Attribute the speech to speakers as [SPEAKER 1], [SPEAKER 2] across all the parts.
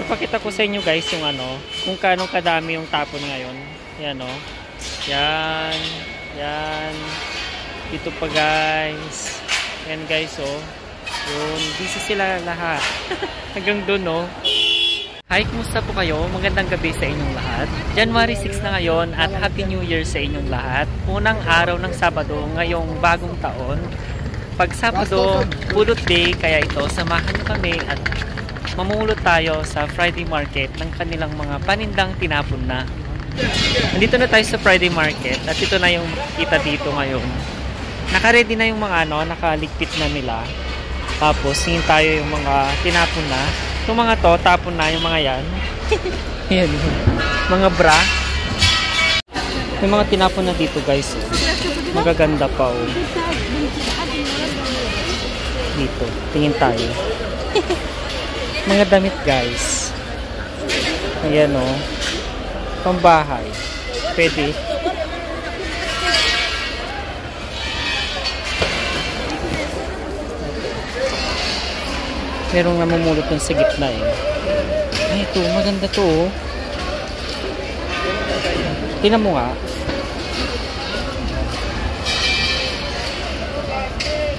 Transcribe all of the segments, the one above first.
[SPEAKER 1] Ipakita ko sa inyo guys yung ano, kung kaano kadami yung tapon ngayon. Yan o. Yan. Yan. Dito pa guys. Yan guys oh. Yun. Busy sila lahat. Hanggang dun oh. Hi, kumusta po kayo? Magandang gabi sa inyong lahat. January 6 na ngayon at Happy New Year sa inyong lahat. Unang araw ng Sabado ngayong bagong taon. Pag Sabado, pulot day, kaya ito, samahan nyo kami at mamulot tayo sa Friday Market ng kanilang mga panindang tinapon na. Nandito na tayo sa Friday Market at ito na yung kita dito ngayon. Naka-ready na yung mga ano, nakaligpit na nila. Tapos, hingin tayo yung mga tinapon na. Itong mga to, tapon na yung mga yan. Yan. Mga bra. Yung mga tinapon na dito guys. Magaganda pa oh. Dito. Tingin tayo. Mga damit guys. Ayan oh. Pambahay. Pwede. Merong namumulot ng sa gitna eh. Ay, ito. Maganda to oh. Tingnan mo nga.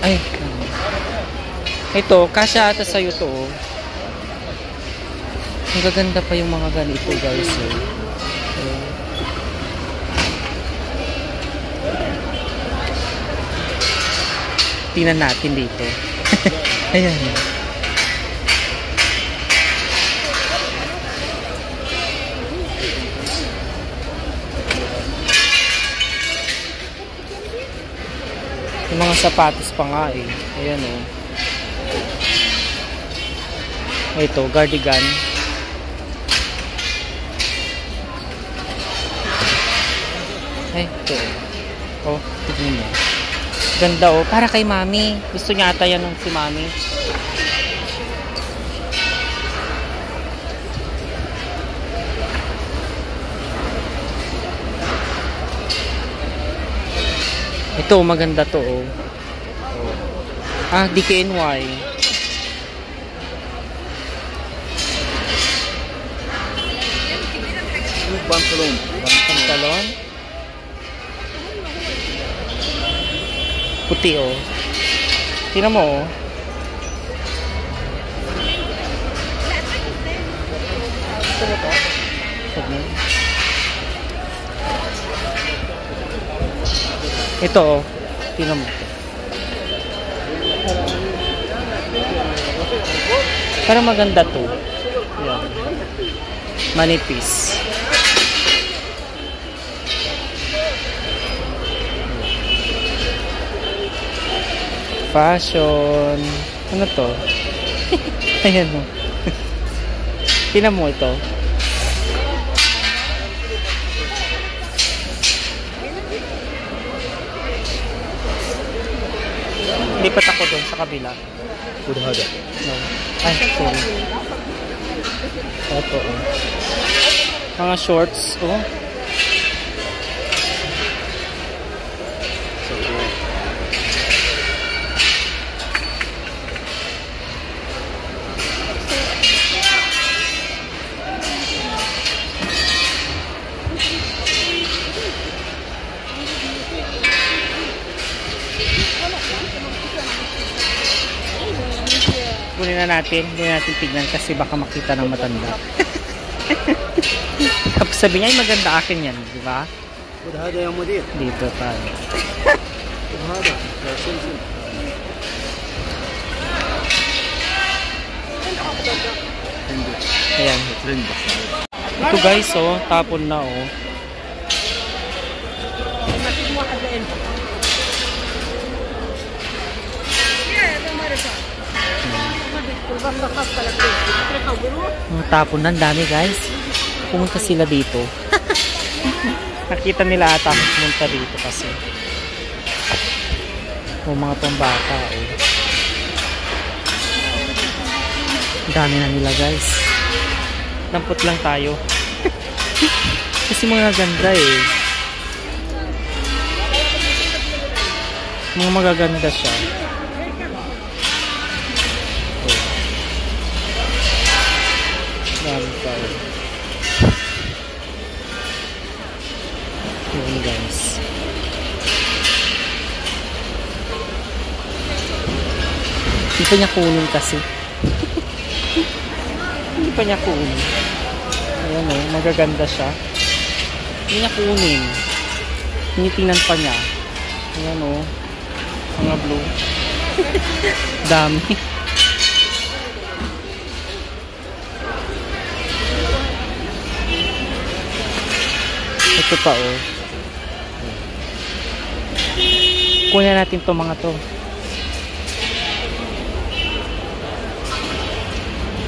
[SPEAKER 1] Ay. Ito. Kasya ata sa'yo to oh. Ang gaganda pa yung mga ganito guys eh. Tingnan natin dito. Ayan. Yung mga sapatos pa nga eh. Ayan oh. Ito, cardigan. Ay, ito. Oh, tignan mo. Ganda oh. Para kay mami. Gusto niya ata yan ng si mami. Ito, maganda to oh. Ah, DKNY.
[SPEAKER 2] Pantalon.
[SPEAKER 1] Pantalon. Puti oh. Tingnan mo oh. Ito mo to? Ito oh. Tingnan mo. Parang maganda to. Yan. Manipis. Fashion. Ano to? Ayan mo. Tingnan mo ito. Lipat ako doon sa kabila.
[SPEAKER 2] Udah ada.
[SPEAKER 1] No. Ay, sorry. Ito oh. Mga shorts oh. Kunin na natin, hindi natin tignan kasi baka makita ng matanda. Tapos sabi niya, ay maganda akin yan, di ba? Dito tayo. Ayan. Ito guys, oh, tapon na oh. Tapon na, dami guys. Pumunta sila dito. Nakita nila ata pumunta dito kasi. O mga pambata oh. Dami na nila guys. Dampot lang tayo. Kasi mga ganda eh. Mga magaganda siya. Dami pa oh. Yun guys. Hindi pa niya kunin kasi. Hindi pa niya kunin. Ayan o, magaganda siya. Hindi niya kunin. Tinitingnan pa niya. Ayan o. Mga blue. Dami. Ito pa o. Kunin natin to mga to.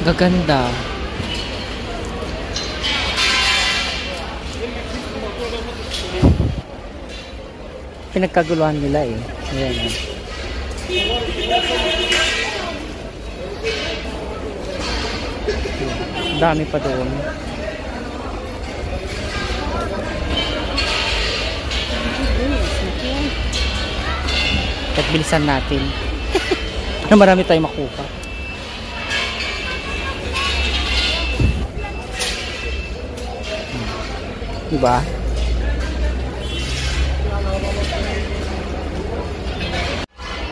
[SPEAKER 1] Gaganda. Pinagkaguluhan nila eh. Ayan o. Dami pa doon. At bilisan natin. Na marami tayong makuha. Diba?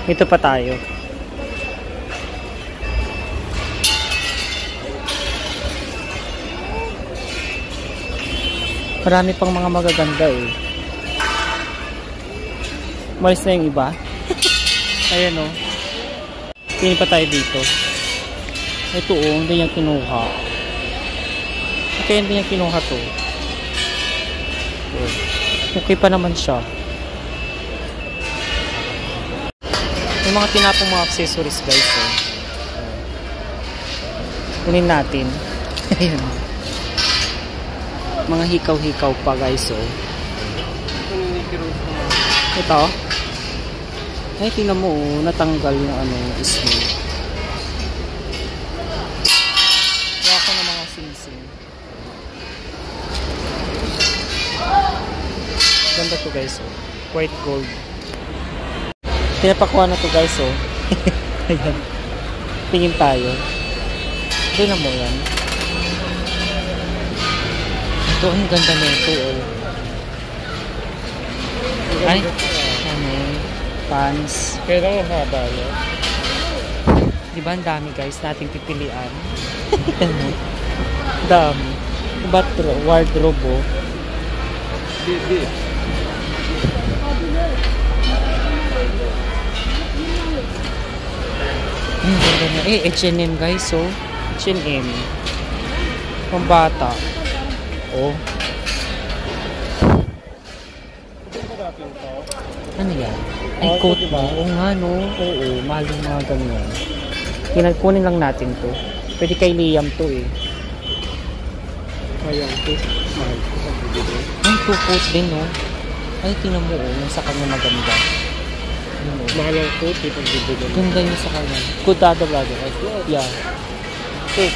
[SPEAKER 1] Ito pa tayo. Marami pang mga magaganda eh. Malis na yung iba. Ayan o. Tingin pa tayo dito. Ito o, hindi niya kinuha. Okay, hindi niya kinuha to. Okay pa naman siya. May mga tinapong mga accessories guys oh. Kunin natin. Ayan. Mga hikaw-hikaw pa guys oh. Ito. Ay tingnan mo oh, natanggal yung ano ismo. Kaya ako ng mga sing-sing. Ganda to guys oh. White gold. Pinapakuha na to guys oh. Ayan. Tingin tayo. Tingnan mo yan. Ito ang ganda nito oh. Ay. Ano. Pants.
[SPEAKER 2] Kailangan haba no?
[SPEAKER 1] Diba ang dami guys nating pipilian. Dami. Diba wardrobe oh.
[SPEAKER 2] Di.
[SPEAKER 1] Ganda na. H&M guys oh. H&M. Pambata. Oh. Ano yan? Ay, coat ba? Oo nga no. Oo, mahal yung mga ganyan. Kunin lang natin to. Pwede kay Liam to eh.
[SPEAKER 2] Ayan, to. Mahal ko sa bibili.
[SPEAKER 1] Ay, two coat din no. Ay, tingnan mo oh. Yung sa kanya maganda.
[SPEAKER 2] Mahal ang coat, ito bibili.
[SPEAKER 1] Ganda yung sa kanya. Kutada brother. Yeah. Okay.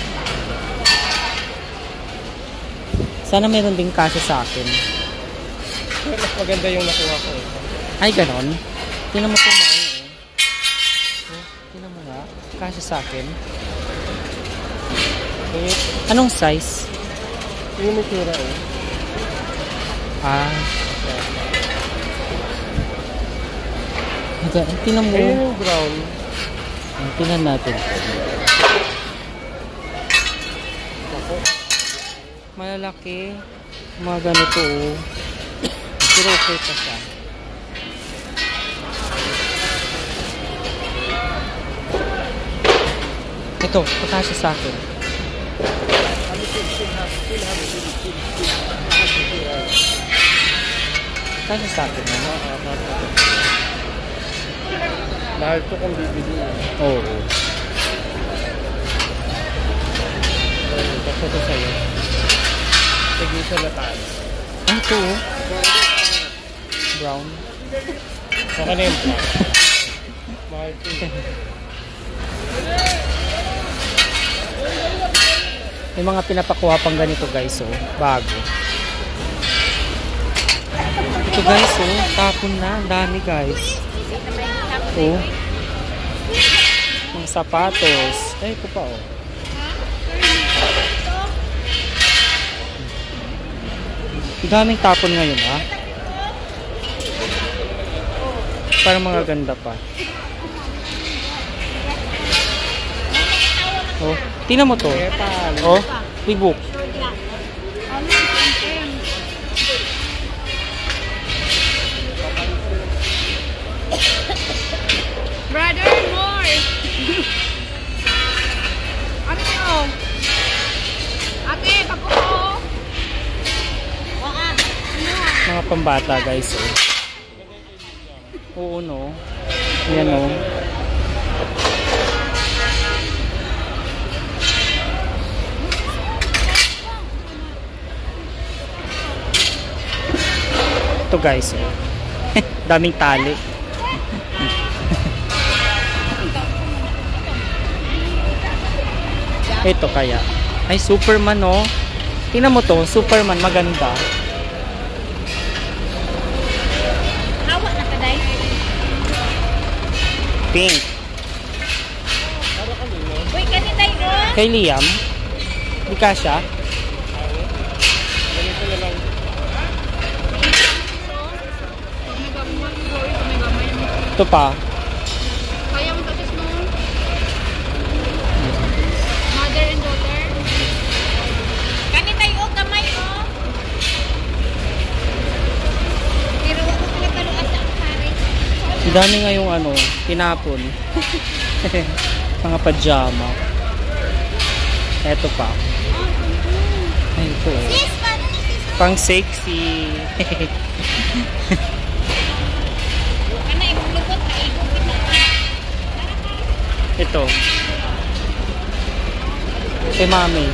[SPEAKER 1] Sana meron din kasya sa akin.
[SPEAKER 2] Mas maganda yung nakuha ko.
[SPEAKER 1] Ay, ganon. Tingnan mo kung maano eh. Oh, tingnan mo nga. Kasya sa akin. Anong size?
[SPEAKER 2] Yung may tura eh.
[SPEAKER 1] Ah. Tingnan mo.
[SPEAKER 2] Ayun yung brown.
[SPEAKER 1] Tingnan natin. Malalaki. Mga ganito oh. Pero okay pa siya. Ito, pakasya sa akin. Kasya sa akin.
[SPEAKER 2] Mahal to kung bibili.
[SPEAKER 1] Oo.
[SPEAKER 2] Basta to sa'yo. Sige sa lataan.
[SPEAKER 1] Ah, ito oh. Brown.
[SPEAKER 2] Saka na yung black. Mahal to.
[SPEAKER 1] May mga pinapakuha pang ganito guys oh. Bago. Ito guys oh. Tapon na. Ang dami guys. Oh. Mga sapatos. Ay, ito pa oh. Daming tapon ngayon, ha? Parang mga ganda pa. Oh, tingnan mo to. Oh, Reebok.
[SPEAKER 3] Brother, more! Ano yun? Ate, pagkuko!
[SPEAKER 1] Mga pambata, guys. Oh. Oo, no? Ayan, no? Ito, guys. Oh. Daming tali. Ito kaya. Ay, Superman, no? Tingnan mo to. Superman, maganda.
[SPEAKER 3] Hawa na ka, day?
[SPEAKER 1] Pink.
[SPEAKER 3] Uy, kanina day, oh!
[SPEAKER 1] Kay Liam. Di ka siya? Ito pa.
[SPEAKER 3] Kaya mo tapos no? Mother and daughter? Kanina tayo, kamay, oh! Pero ako pala paluas sa pare.
[SPEAKER 1] Ang dami ngayong ano, tinapon. Mga pajama. Eto pa. Ay, ito.
[SPEAKER 3] Sis, paano ni sis?
[SPEAKER 1] Pang sexy.
[SPEAKER 3] Kana, ibang lupot, kaigupit na ka.
[SPEAKER 1] Ito. Kay mami.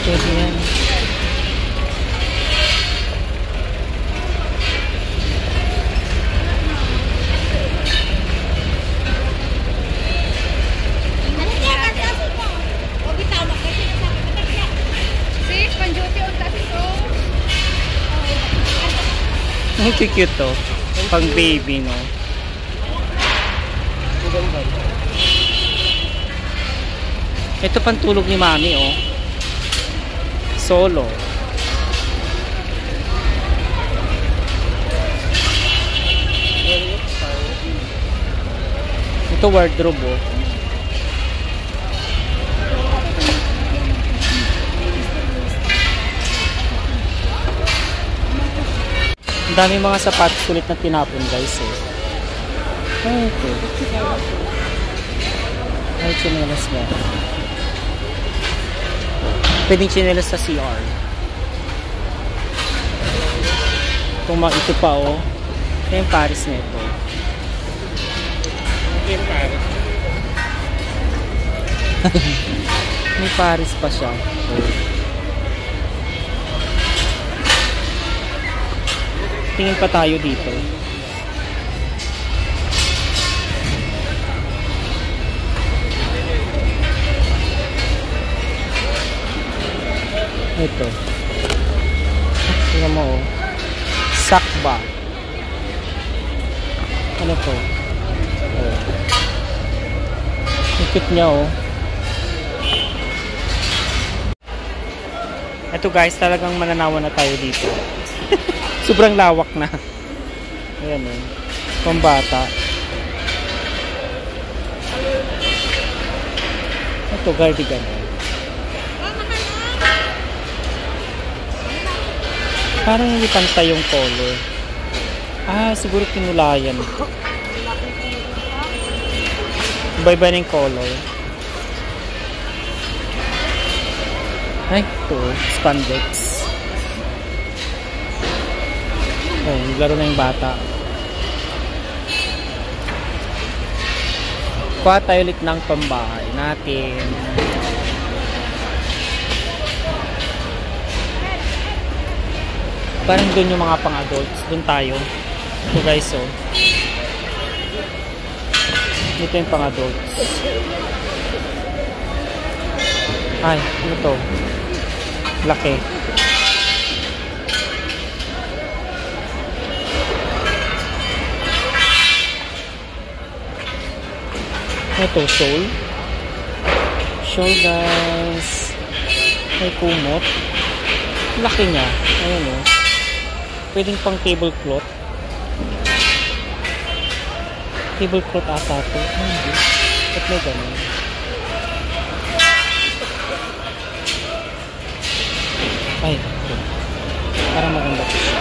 [SPEAKER 1] Pwede yan.
[SPEAKER 3] Sis, pan-duty on tapos, oh!
[SPEAKER 1] Ang cute to. Pang baby, no? Ito pang tulog ni mami, oh. Solo. Ito wardrobe, oh. Ang dami mga sapatos ulit na tinapon, guys, eh. Ay, ito. Ay, chinelas na. Pwedeng chinelas sa CR. Ito pa, oh. Ito yung Paris na ito. May Paris pa siya. Tingin pa tayo dito. Ito. Tingnan mo, oh. Sakba. Ano to? Oh. Ikit niya, oh. Ito, guys, talagang mananawa na tayo dito. Sobrang lawak na. Ayan, oh. Pambata. Ito, cardigan, oh. Parang hindi pantay yung color. Ah, siguro kinulayan. Iba-iba na yung color. Ay, ito. Spandex. Oh, naglaro na yung bata. Kuha tayo ulit ng pambahay natin. Parang doon yung mga pang-adults. Doon tayo. Ito, guys, oh. Dito yung pang-adults. Ay, ano to? Laki. Ito, soul. Show, guys. May kumot. Laki niya. Ayan o. Pwedeng pang tablecloth. Tablecloth ata ito. Hindi. Ba't may ganun? Ay, ito. Parang maganda po siya.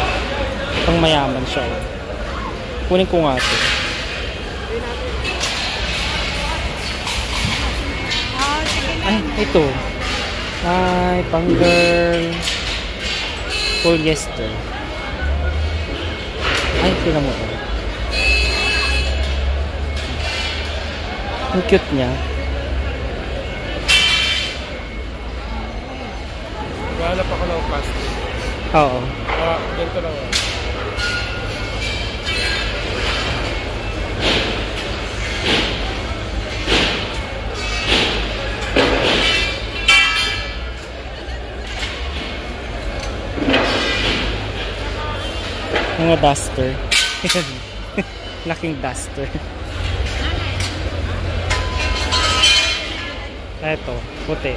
[SPEAKER 1] Pang mayaman siya. Oh. Kunin ko nga ito. Ay, ito. Ay, pang girl. Polyester. Ay, sila mo ito. Ang cute niya.
[SPEAKER 2] Gahanap ako ng plastic.
[SPEAKER 1] Oo.
[SPEAKER 2] Ganito lang.
[SPEAKER 1] Mga duster. Laking duster. Eto, puti.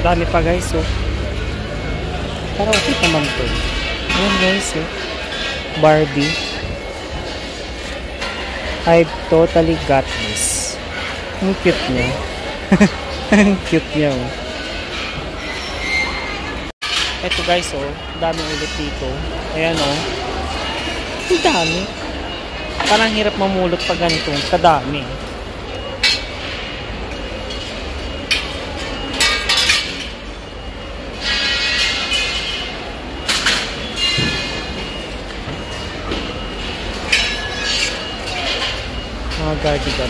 [SPEAKER 1] Dami pa guys, oh. Pero okay naman to. Ayan guys, oh. Barbie. I've totally got this. Ang cute niya. Ang cute niya, oh. Ito guys, oh. Dami ulit dito. Ayan, oh. Ang dami. Parang hirap mamulot pag ganito. Kadami. Mga cardigan.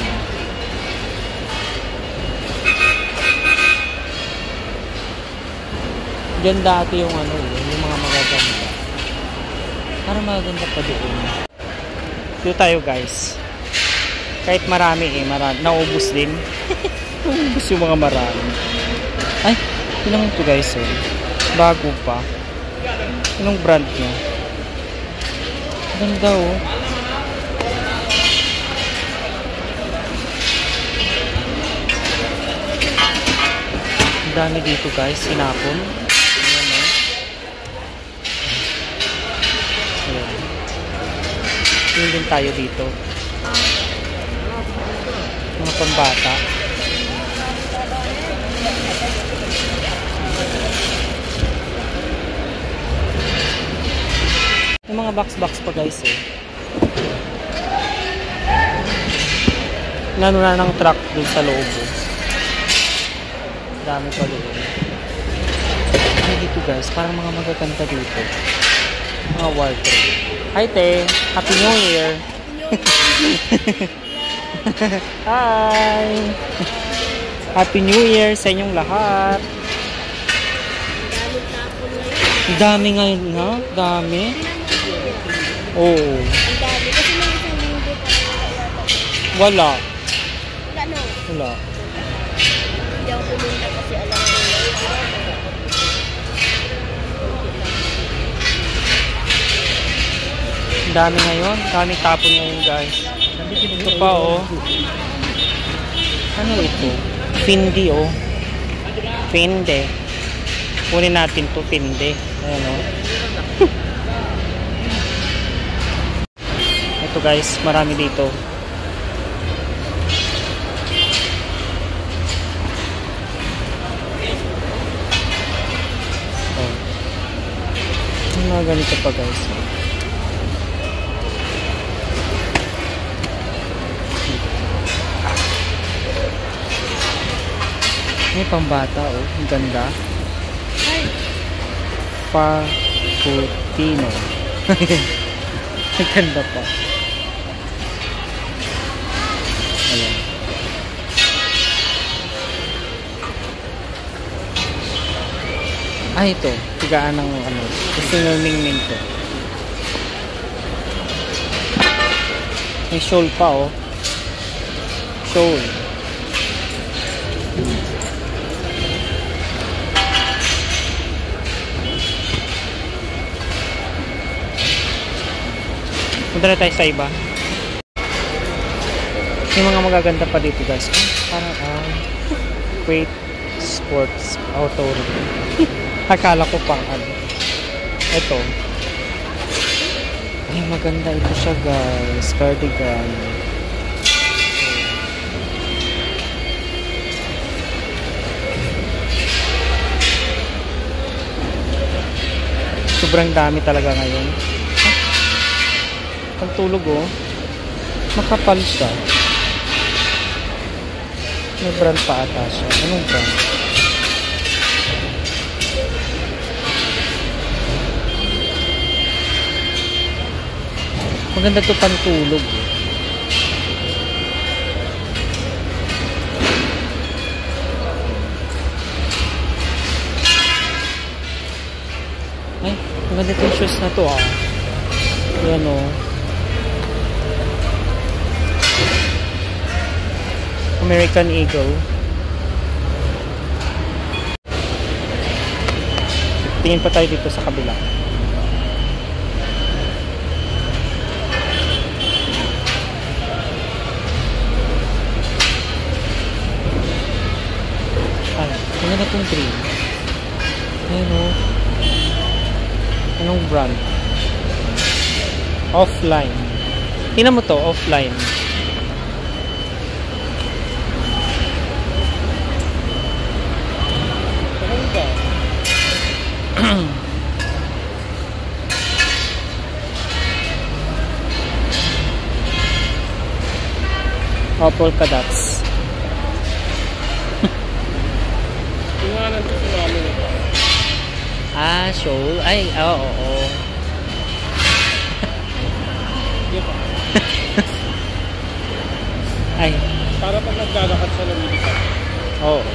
[SPEAKER 1] Diyan dati yung ano, yung mga magaganda. Para magaganda pa doon. Dito tayo guys. Kahit marami marami. Naubos din. Naubos yung mga marami. Ay, yun naman ito guys, eh. Bago pa. Anong brand niya? Ganda, oh. Dami dito guys, sinapon. Ayan, oh. Ayan. Yun din tayo dito. Mga pambata. Yung mga box pa guys, eh. Nano na ng truck dun sa loob, eh. Dami pa doon. Ay, dito guys, parang mga magaganda dito. Mga wardrobe. Hi, te! Happy New Year! Hi! Happy New Year sa inyong lahat! Dami ngayon, ha? Dami? Oo.
[SPEAKER 3] Ang dami. Kasi may isang linggo pa.
[SPEAKER 1] Wala.
[SPEAKER 3] Wala, no?
[SPEAKER 1] Wala.
[SPEAKER 3] Hindi ako pumunta kasi alam ko.
[SPEAKER 1] Dami ngayon. Daming tapon ngayon guys. Ito pa, oh. Ano ito? Fendi, oh. Fendi. Kunin natin to, Fendi. Ayan, oh. Ito guys, marami dito. Oh. Mga ganito pa guys. May pambata, oh. Ang ganda. Pagutino. Ang ganda pa. Ayan. Ay, ito. Tigaan ng ano. Gusto nyo ming to. May shawl pa, oh. Shawl. Punta na tayo sa iba. Yung mga magaganda pa dito guys. Parang Great Sports Auto. Akala ko pang ano. Ito. Ay, maganda ito siya guys. Cardigan. Sobrang dami talaga ngayon. Pagtulog oh. Makapal siya. May brand pa ata siya. Anong brand? Maganda to pantulog eh. Ay, maganda itong shoes na to ah. Yan o. American Eagle. Tingin pa tayo dito sa kabila. Ay, maganda itong green. Ayan o. Anong brand? Offline. Tingnan mo to, offline. Polka dots.
[SPEAKER 2] Tingnan to sa namin.
[SPEAKER 1] Show. Ay, oo. Ay.
[SPEAKER 2] Para pag naglalakad sa lumilipad.
[SPEAKER 1] Oo.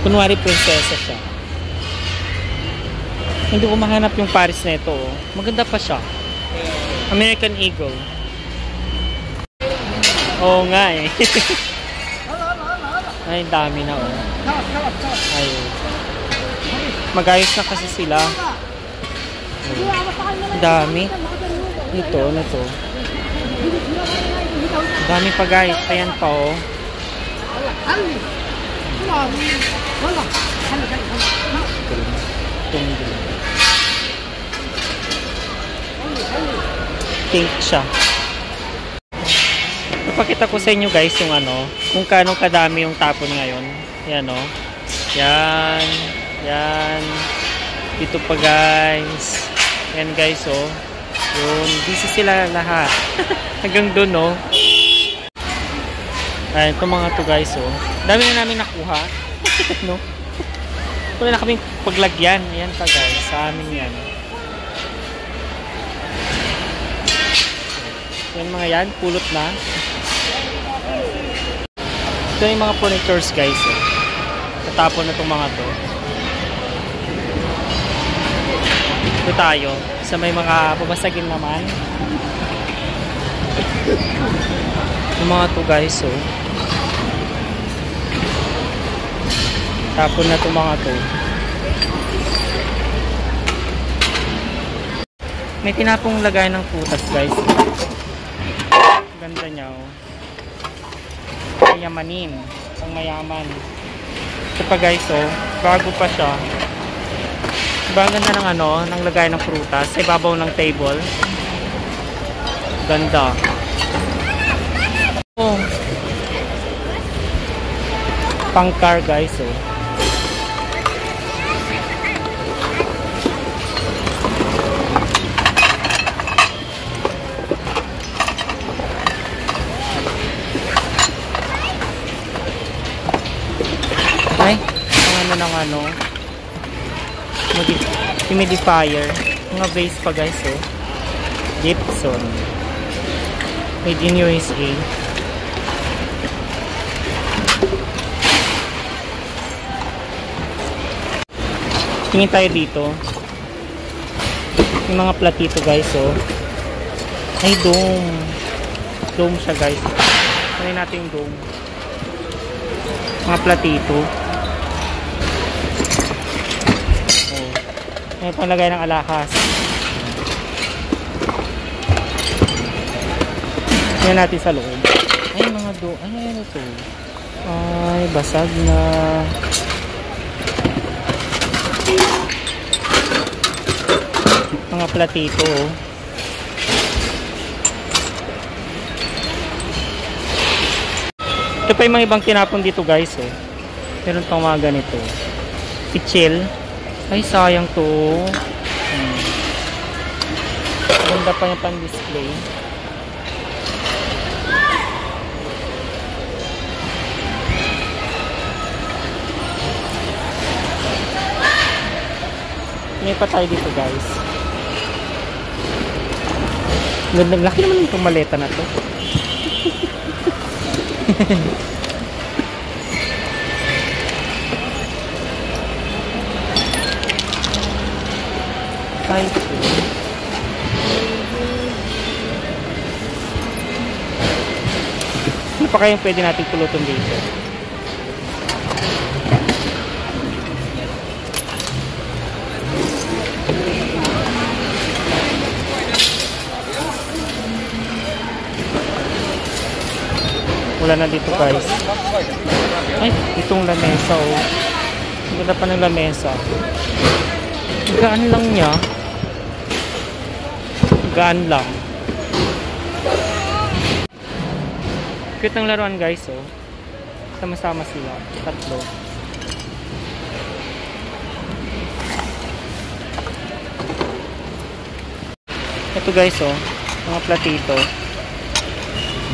[SPEAKER 1] Kunwari prinsesa siya. Hindi ko mahanap yung Paris na ito. Oh. Maganda pa siya. American Eagle. Oo nga eh. Ay, dami na oh. Ay. Magayos na kasi sila. Dami. Ito, ano to? Dami pa guys. Ayan pa oh. Pink siya. Ipakita ko sa inyo guys yung ano, kung kanong kadami yung tapon ngayon. Yan oh. Yan. Yan. Dito pa guys. Yan guys oh. Yun. Busy sila lahat. Hanggang dun oh. Ayan, itong mga to guys oh. Dami na namin nakuha. No? Wala na kaming paglagyan. Ayan pa guys. Sa amin yan. Yan mga yan. Pulot na. Ito yung mga furnitures guys eh. Natapon na itong mga to. Ito tayo. Sa may mga babasagin naman. Yung mga to guys oh. Tapon na itong mga to. May tinapong lagay ng putas guys. Ganda niya oh. Yamanin. Pang mayaman. Ito pa guys oh. Bago pa siya. Diba ang ganda ng ano, ng lagay ng prutas sa ibabaw ng table. Ganda. Oh. Pang car guys oh. Ay, ang ano ng ano. Humidifier. Mga base pa guys oh. Gibson. Made in USA. Tingin tayo dito. Yung mga platito guys oh. Ay dome. Dome siya guys. Ano natin yung dome. Mga platito. May panglagay ng alahas. Tingnan natin sa loob. Ay, mga ano ito? Ay, basag na. Mga platito, oh. Ito pa yung mga ibang tinapon dito, guys, oh. Meron pang mga ganito. Pichel. Ay, sayang to. Ganda pa yung pan-display. May pa tayo dito, guys. Laki naman itong maleta na to. Ano pa kayong pwede natin pulutin dito? Wala na dito, guys. Ay, itong lamesa, oh. Ganda pa ng lamesa. Gaan lang niya. Gaan lang. Cute ng laruan, guys, oh. Sama-sama sila. Tatlo. Ito, guys, oh. Mga platito.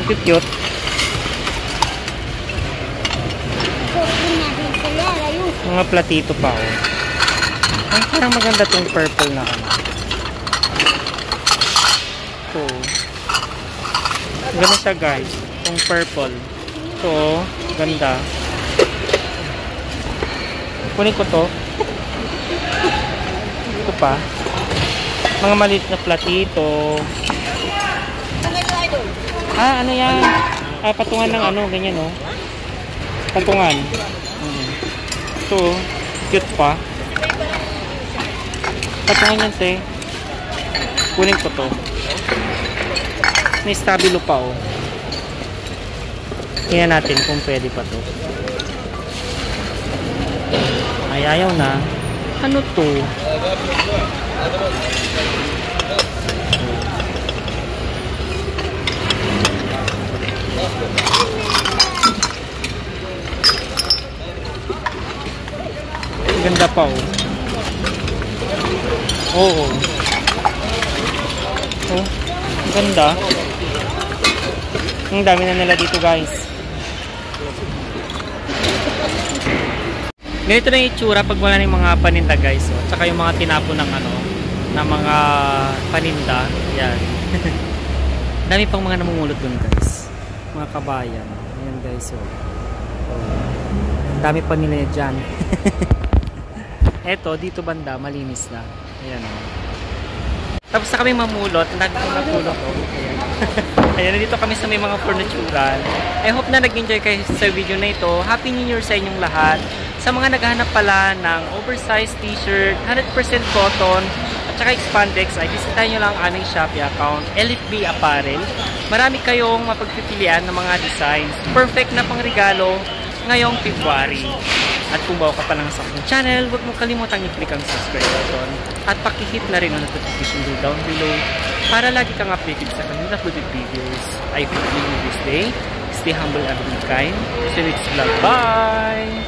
[SPEAKER 1] Cute. Mga platito pa, oh. Ay, parang maganda tong purple na ano. Ito. Ganda siya, guys. Tong purple. Ito, ganda. Kunin ko to. Ito pa. Mga maliit na platito. Ah, ano yan? Ah, patungan ng ano, ganyan, oh. Patungan. Ito, cute pa. Patungan yan, te. Kunin ko to. May stabilo pa, oh. Tingnan natin kung pwede pa to. Ay, ayaw na. Ano to? Ganda pa, oh. Oo. Oh, ganda. Ang dami na nila dito, guys. Ganito na yung itsura pag wala na yung mga paninda, guys. Oh. Tsaka yung mga tinapon ng ano, na mga paninda. Yan. Dami pang mga namumulot dun, guys. Mga kabayan. Ayan, guys. Oh. Dami pa nila dyan. Eto, dito banda, malinis na. Ayan, o. Tapos na kami mamulot. Lagi kong napulot, o. Ayan. Ayan, dito kami sa may mga furnituran. I hope na nag-enjoy kayo sa video na ito. Happy New Year sa inyong lahat. Sa mga naghahanap pala ng oversized t-shirt, 100% cotton, at saka expandex, ay bisitahin nyo lang ang aming Shopee account, LFB Apparel. Marami kayong mapagpipilian ng mga designs. Perfect na pang regalo ngayong February. At kung bago ka pa lang sa aking channel, huwag mo kalimutang i-click ang subscribe button at pakihit na rin ang notification bell down below para lagi kang updated sa kanilang uploaded videos. I hope you enjoy this day. Stay humble and be kind. See you next vlog. Bye!